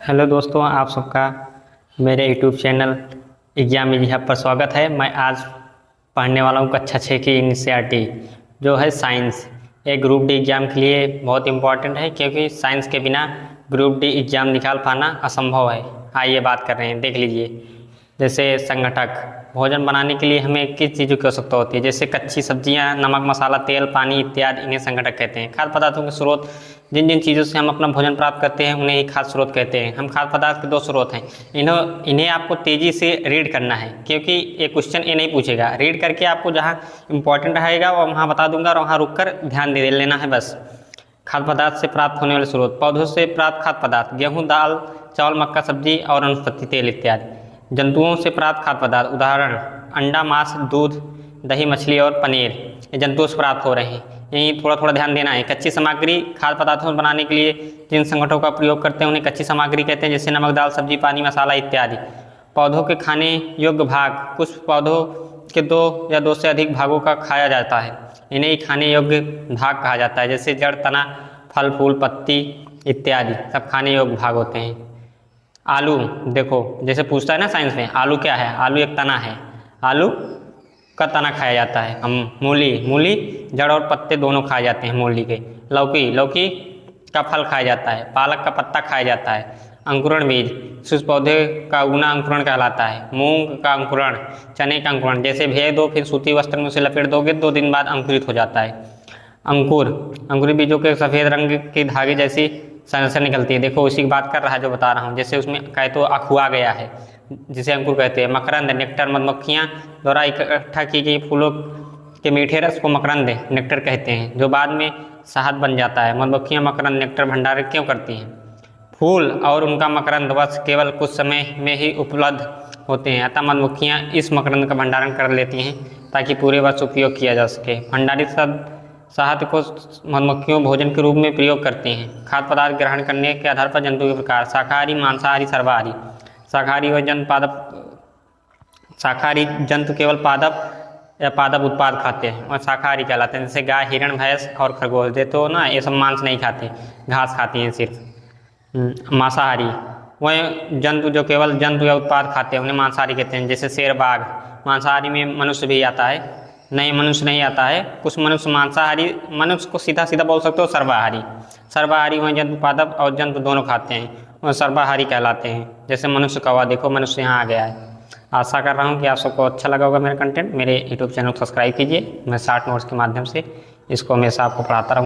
Hello दोस्तों, आप सबका मेरे YouTube channel exam easy hub पर स्वागत है। मैं आज पढ़ने वाला हूँ कक्षा 6 की एनसीईआरटी जो है साइंस। ये ग्रुप डी एग्ज़ाम के लिए बहुत इंपॉर्टेंट है क्योंकि साइंस के बिना ग्रुप डी एग्ज़ाम निकाल पाना असंभव है। आइए बात कर रहे हैं, देख लीजिए। जैसे संगठक भोजन बनाने के लिए हमें किस चीज़ों की आवश्यकता होती है, जैसे कच्ची सब्जियां, नमक, मसाला, तेल, पानी इत्यादि, इन्हें संगठक कहते हैं। खाद्य पदार्थों के स्रोत, जिन जिन चीज़ों से हम अपना भोजन प्राप्त करते हैं उन्हें ही खाद्य स्रोत कहते हैं। हम खाद्य पदार्थ के दो स्रोत हैं, इन्हें आपको तेज़ी से रीड करना है क्योंकि ये क्वेश्चन ये नहीं पूछेगा। रीड करके आपको जहाँ इंपॉर्टेंट रहेगा वो वहाँ बता दूंगा और वहाँ रुक कर ध्यान दे लेना है बस। खाद्य पदार्थ से प्राप्त होने वाले स्रोत, पौधों से प्राप्त खाद्य पदार्थ, गेहूँ, दाल, चावल, मक्का, सब्जी और वनस्पति तेल इत्यादि। जंतुओं से प्राप्त खाद्य पदार्थ, उदाहरण अंडा, मांस, दूध, दही, मछली और पनीर, ये जंतुओं से प्राप्त हो रहे हैं। यही थोड़ा थोड़ा ध्यान देना है। कच्ची सामग्री, खाद्य पदार्थों बनाने के लिए जिन संगठनों का प्रयोग करते हैं उन्हें कच्ची सामग्री कहते हैं, जैसे नमक, दाल, सब्जी, पानी, मसाला इत्यादि। पौधों के खाने योग्य भाग, कुछ पौधों के दो या दो से अधिक भागों का खाया जाता है, इन्हें ही खाने योग्य भाग कहा जाता है। जैसे जड़, तना, फल, फूल, पत्ती इत्यादि सब खाने योग्य भाग होते हैं। आलू, देखो जैसे पूछता है ना साइंस में, आलू क्या है? आलू एक तना है, आलू का तना खाया जाता है। हम मूली जड़ और पत्ते दोनों खाए जाते हैं मूली के। लौकी का फल खाया जाता है। पालक का पत्ता खाया जाता है। अंकुरण बीज, शुष्क पौधे का उगना अंकुरण कहलाता है। मूंग का अंकुरण, चने का अंकुरण, जैसे भे दो फिर सूती वस्त्र में उसे लपेट दोगे 2 दिन बाद अंकुरित हो जाता है। अंकुरित बीजों के सफ़ेद रंग की धागे जैसी संरचना निकलती है। देखो उसी की बात कर रहा है जो बता रहा हूँ। जैसे उसमें कहे तो अखुआ गया है, जिसे अंकुर कहते हैं। मकरंद, नेक्टर, मधुमक्खियाँ द्वारा इकट्ठा की गई फूलों के मीठे रस को मकरंद, नेक्टर कहते हैं, जो बाद में शहद बन जाता है। मधुमक्खियाँ मकरंद, नेक्टर भंडारण क्यों करती हैं? फूल और उनका मकरंद बस केवल कुछ समय में ही उपलब्ध होते हैं, अतः मधुमक्खियाँ इस मकरंद का भंडारण कर लेती हैं ताकि पूरे वर्ष उपयोग किया जा सके। भंडारित शहद को मधुमक्खियों भोजन के रूप में प्रयोग करते हैं। खाद्य पदार्थ ग्रहण करने के आधार पर जंतु के प्रकार, शाकाहारी, मांसाहारी, सर्वाहारी। शाकाहारी जंतु केवल पादप या पादप उत्पाद खाते हैं और शाकाहारी कहलाते हैं, जैसे गाय, हिरण, भैंस और खरगोश। देते हो ना, ये सब मांस नहीं खाते, घास खाती हैं सिर्फ। मांसाहारी वह जंतु जो केवल जंतु या उत्पाद खाते हैं उन्हें मांसाहारी कहते हैं, जैसे शेर, बाघ। मांसाहारी में मनुष्य भी आता है, नहीं मनुष्य नहीं आता है, कुछ मनुष्य मांसाहारी, मनुष्य को सीधा सीधा बोल सकते हो सर्वाहारी वह जंतु पादप और जंतु दोनों खाते हैं और सर्वाहारी कहलाते हैं। जैसे मनुष्य कौवा, देखो मनुष्य यहाँ आ गया है। आशा कर रहा हूँ कि आप सबको अच्छा लगा होगा मेरा कंटेंट। मेरे यूट्यूब चैनल को सब्सक्राइब कीजिए। मैं शॉर्ट नोट्स के माध्यम से इसको हमेशा आपको पढ़ाता रहूँ।